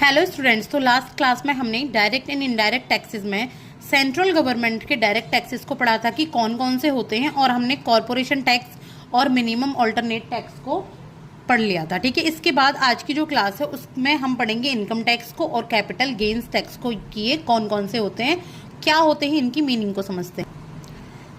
Hello students, तो last class में हमने डायरेक्ट एंड इनडायरेक्ट टैक्सेस में सेंट्रल गवर्नमेंट के डायरेक्ट टैक्सेस को पढ़ा था कि कौन कौन से होते हैं, और हमने कॉरपोरेशन टैक्स और मिनिमम ऑल्टरनेट टैक्स को पढ़ लिया था। ठीक है, इसके बाद आज की जो क्लास है उसमें हम पढ़ेंगे इनकम टैक्स को और कैपिटल गेन्स टैक्स को, किए कौन कौन से होते हैं, क्या होते हैं, इनकी मीनिंग को समझते हैं।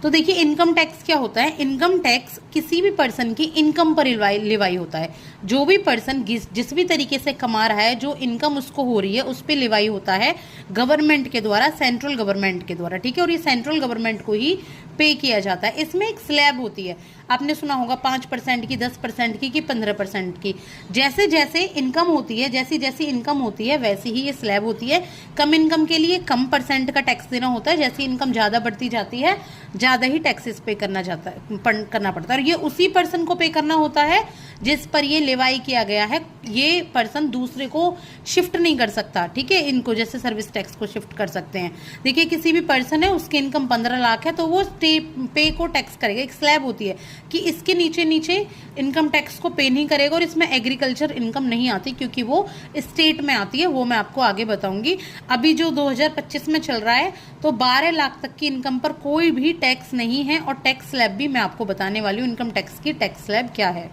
तो देखिए, इनकम टैक्स क्या होता है। इनकम टैक्स किसी भी पर्सन की इनकम पर लिवाई होता है। जो भी पर्सन जिस भी तरीके से कमा रहा है, जो इनकम उसको हो रही है, उस पर लिवाई होता है गवर्नमेंट के द्वारा, सेंट्रल गवर्नमेंट के द्वारा। ठीक है, और ये सेंट्रल गवर्नमेंट को ही पे किया जाता है। इसमें एक स्लैब होती है, आपने सुना होगा 5% की, 10% की, 15% की। जैसे जैसे इनकम होती है, जैसी जैसी इनकम होती है वैसी ही ये स्लैब होती है। कम इनकम के लिए कम परसेंट का टैक्स देना होता है, जैसी इनकम ज़्यादा बढ़ती जाती है ज़्यादा ही टैक्सेस पे करना पड़ता है। और ये उसी पर्सन को पे करना होता है जिस पर ये लेवाई किया गया है। ये पर्सन दूसरे को शिफ्ट नहीं कर सकता। ठीक है, इनको जैसे सर्विस टैक्स को शिफ्ट कर सकते हैं। देखिए, किसी भी पर्सन है, उसकी इनकम 15 लाख है, तो वो पे को टैक्स करेगा। एक स्लैब होती है कि इसके नीचे नीचे इनकम टैक्स को पे नहीं करेगा, और इसमें एग्रीकल्चर इनकम नहीं आती क्योंकि वो स्टेट में आती है। वो मैं आपको आगे बताऊंगी। अभी जो 2025 में चल रहा है, तो 12 लाख तक की इनकम पर कोई भी टैक्स नहीं है, और टैक्स स्लैब भी मैं आपको बताने वाली हूँ इनकम टैक्स की टैक्स स्लैब क्या है।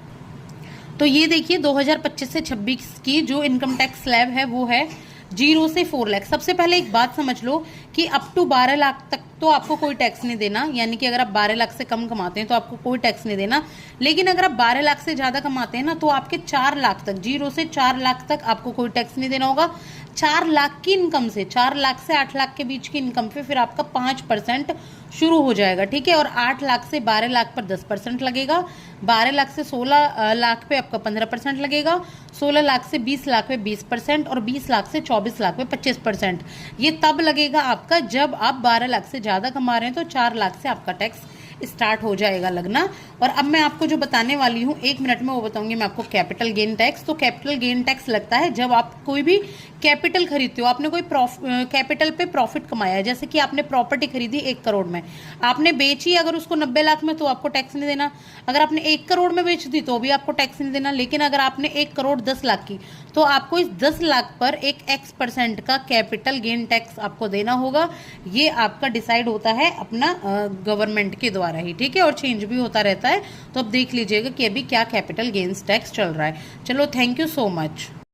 तो ये देखिए, 2025 से 26 की जो इनकम टैक्स स्लैब है वो है 0 से 4 लाख। सबसे पहले एक बात समझ लो कि अप टू 12 लाख तक तो आपको कोई टैक्स नहीं देना, यानी कि अगर आप 12 लाख से कम कमाते हैं तो आपको कोई टैक्स नहीं देना। लेकिन अगर आप 12 लाख से ज़्यादा कमाते हैं ना, तो आपके 4 लाख तक, 0 से 4 लाख तक आपको कोई टैक्स नहीं देना होगा। 4 लाख की इनकम से, 4 लाख से 8 लाख के बीच की इनकम पे फिर आपका 5% शुरू हो जाएगा। ठीक है, और 8 लाख से 12 लाख पर 10% लगेगा, 12 लाख से 16 लाख पे आपका 15% लगेगा, 16 लाख से 20 लाख पे 20%, और 20 लाख से 24 लाख पे 25%। ये तब लगेगा आपका जब आप 12 लाख से ज़्यादा कमा रहे हैं, तो 4 लाख से आपका टैक्स स्टार्ट हो जाएगा लगना। और अब मैं आपको जो बताने वाली हूँ 1 मिनट में, वो बताऊंगी मैं आपको कैपिटल गेन टैक्स। तो कैपिटल गेन टैक्स लगता है जब आप कोई भी कैपिटल खरीदते हो, आपने कोई कैपिटल पे प्रॉफिट कमाया है। जैसे कि आपने प्रॉपर्टी खरीदी 1 करोड़ में, आपने बेची अगर उसको 90 लाख में, तो आपको टैक्स नहीं देना। अगर आपने 1 करोड़ में बेच दी तो भी आपको टैक्स नहीं देना। लेकिन अगर आपने 1 करोड़ 10 लाख की, तो आपको इस 10 लाख पर एक X% का कैपिटल गेन टैक्स आपको देना होगा। ये आपका डिसाइड होता है अपना गवर्नमेंट के द्वारा ही। ठीक है, और चेंज भी होता रहता है। तो अब देख लीजिएगा कि अभी क्या कैपिटल गेन्स टैक्स चल रहा है। चलो, थैंक यू सो मच।